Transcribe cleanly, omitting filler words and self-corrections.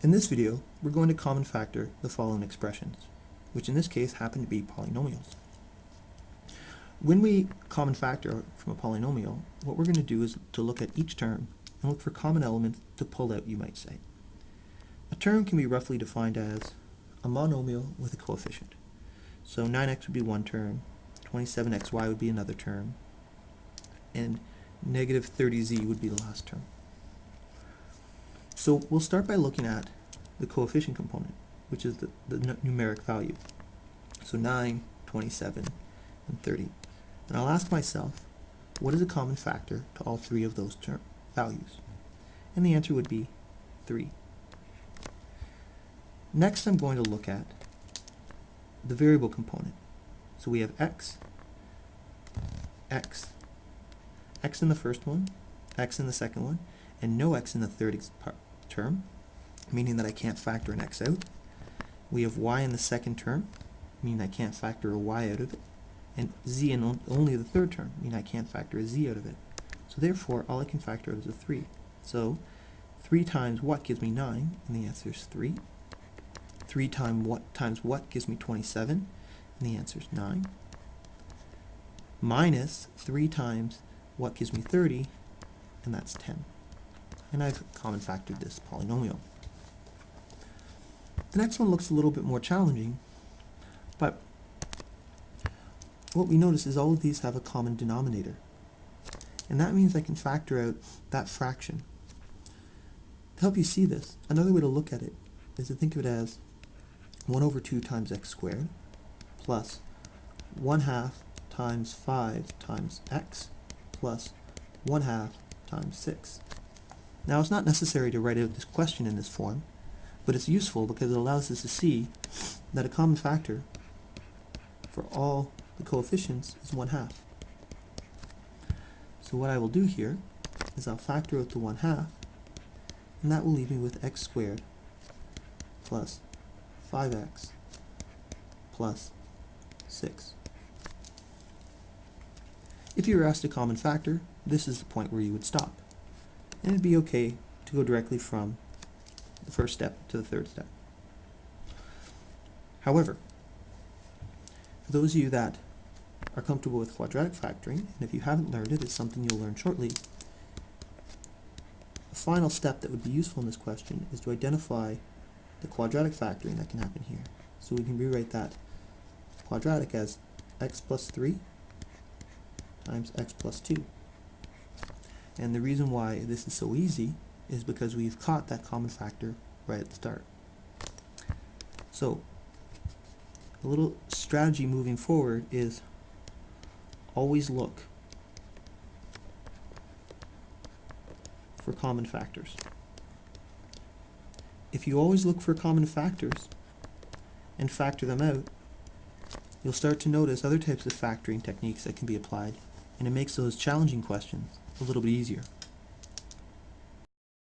In this video, we're going to common factor the following expressions, which in this case happen to be polynomials. When we common factor from a polynomial, what we're going to do is to look at each term and look for common elements to pull out, you might say. A term can be roughly defined as a monomial with a coefficient. So 9x would be one term, 27xy would be another term, and negative 30z would be the last term. So we'll start by looking at the coefficient component, which is the numeric value. So 9, 27, and 30. And I'll ask myself, what is a common factor to all three of those values? And the answer would be 3. Next, I'm going to look at the variable component. So we have x, x, x in the first one, x in the second one, and no x in the third term, meaning that I can't factor an x out. We have y in the second term, meaning I can't factor a y out of it, and z in only the third term, meaning I can't factor a z out of it. So therefore, all I can factor out is a 3. So 3 times what gives me 9, and the answer is 3. 3 times what gives me 27, and the answer is 9. Minus 3 times what gives me 30, and that's 10. And I've common factored this polynomial. The next one looks a little bit more challenging, but what we notice is all of these have a common denominator. And that means I can factor out that fraction. To help you see this, another way to look at it is to think of it as 1 over 2 times x squared plus 1/2 times 5 times x plus 1/2 times 6. Now, it's not necessary to write out this question in this form, but it's useful because it allows us to see that a common factor for all the coefficients is 1/2. So what I will do here is I'll factor out the 1/2, and that will leave me with x squared plus 5x plus 6. If you were asked a common factor, this is the point where you would stop. And it'd be okay to go directly from the first step to the third step. However, for those of you that are comfortable with quadratic factoring, and if you haven't learned it, it's something you'll learn shortly, a final step that would be useful in this question is to identify the quadratic factoring that can happen here. So we can rewrite that quadratic as x plus 3 times x plus 2. And the reason why this is so easy is because we've caught that common factor right at the start. So a little strategy moving forward is always look for common factors. If you always look for common factors and factor them out, you'll start to notice other types of factoring techniques that can be applied, and it makes those challenging questions a little bit easier.